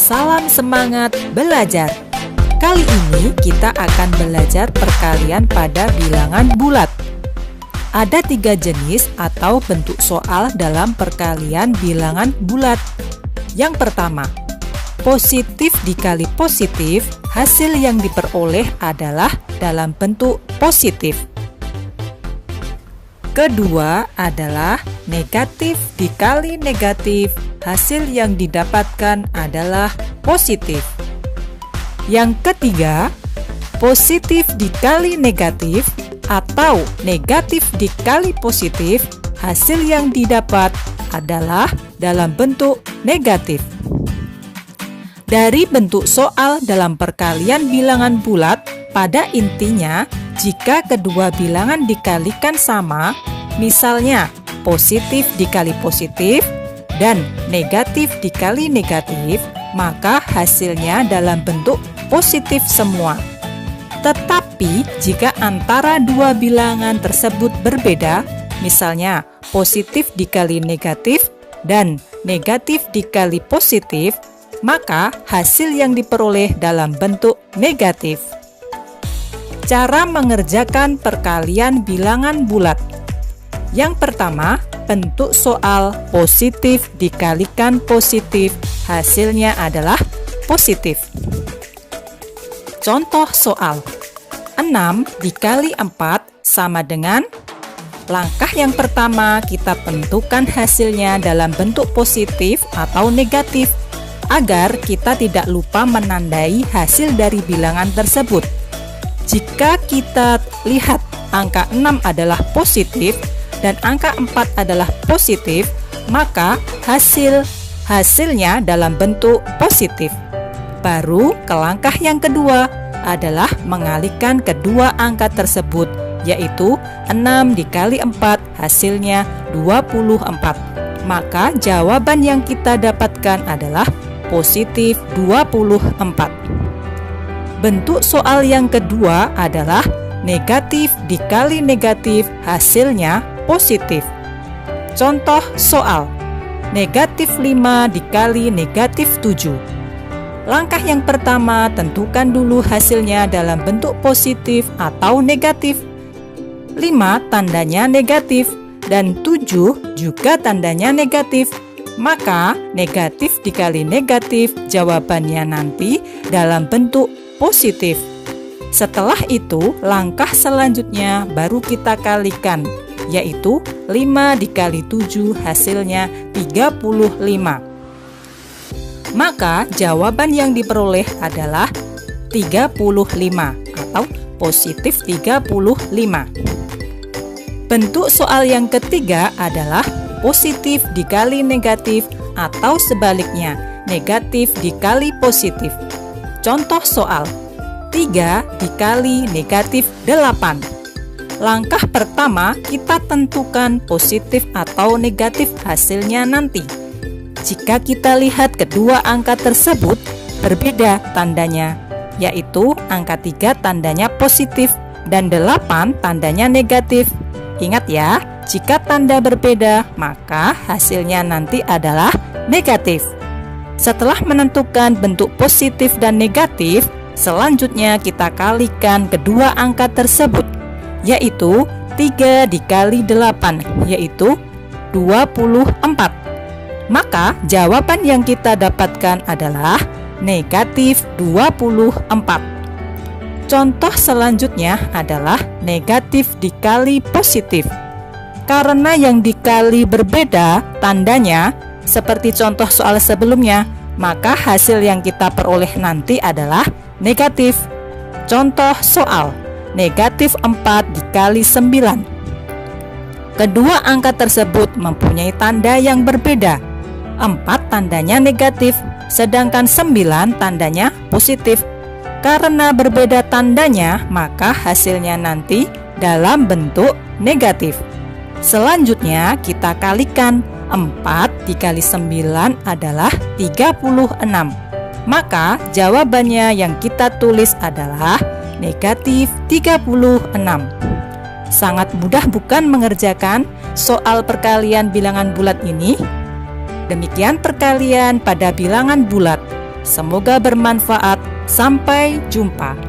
Salam semangat belajar. Kali ini kita akan belajar perkalian pada bilangan bulat. Ada 3 jenis atau bentuk soal dalam perkalian bilangan bulat. Yang pertama, positif dikali positif, hasil yang diperoleh adalah dalam bentuk positif. Kedua adalah negatif dikali negatif, hasil yang didapatkan adalah positif. Yang ketiga, positif dikali negatif atau negatif dikali positif, hasil yang didapat adalah dalam bentuk negatif. Dari bentuk soal dalam perkalian bilangan bulat, pada intinya jika kedua bilangan dikalikan sama, misalnya positif dikali positif dan negatif dikali negatif, maka hasilnya dalam bentuk positif semua. Tetapi jika antara dua bilangan tersebut berbeda, misalnya positif dikali negatif dan negatif dikali positif, maka hasil yang diperoleh dalam bentuk negatif. Cara mengerjakan perkalian bilangan bulat. Yang pertama, bentuk soal positif dikalikan positif, hasilnya adalah positif. Contoh soal, 6 dikali 4 sama dengan, langkah yang pertama kita tentukan hasilnya dalam bentuk positif atau negatif, agar kita tidak lupa menandai hasil dari bilangan tersebut. Jika kita lihat angka 6 adalah positif dan angka 4 adalah positif, maka hasilnya dalam bentuk positif. Baru ke langkah yang kedua adalah mengalihkan kedua angka tersebut, yaitu 6 dikali 4 hasilnya 24. Maka jawaban yang kita dapatkan adalah positif 24. Bentuk soal yang kedua adalah negatif dikali negatif, hasilnya positif. Contoh soal, negatif 5 dikali negatif 7. Langkah yang pertama, tentukan dulu hasilnya dalam bentuk positif atau negatif. 5 tandanya negatif dan 7 juga tandanya negatif. Maka negatif dikali negatif, jawabannya nanti dalam bentuk positif. Setelah itu, langkah selanjutnya baru kita kalikan, yaitu 5 dikali 7 hasilnya 35. Maka jawaban yang diperoleh adalah 35 atau positif 35. Bentuk soal yang ketiga adalah positif dikali negatif atau sebaliknya, negatif dikali positif. Contoh soal, 3 dikali negatif 8. Langkah pertama kita tentukan positif atau negatif hasilnya nanti. Jika kita lihat kedua angka tersebut berbeda tandanya, yaitu angka 3 tandanya positif dan 8 tandanya negatif. Ingat ya, jika tanda berbeda maka hasilnya nanti adalah negatif. Setelah menentukan bentuk positif dan negatif, selanjutnya kita kalikan kedua angka tersebut, yaitu 3 dikali 8, yaitu 24. Maka jawaban yang kita dapatkan adalah negatif 24. Contoh selanjutnya adalah negatif dikali positif. Karena yang dikali berbeda tandanya, seperti contoh soal sebelumnya, maka hasil yang kita peroleh nanti adalah negatif. Contoh soal, negatif 4 dikali 9. Kedua angka tersebut mempunyai tanda yang berbeda. 4 tandanya negatif, sedangkan 9 tandanya positif. Karena berbeda tandanya, maka hasilnya nanti dalam bentuk negatif. Selanjutnya kita kalikan, 4 dikali 9 adalah 36. Maka jawabannya yang kita tulis adalah negatif 36. Sangat mudah bukan mengerjakan soal perkalian bilangan bulat ini? Demikian perkalian pada bilangan bulat. Semoga bermanfaat. Sampai jumpa.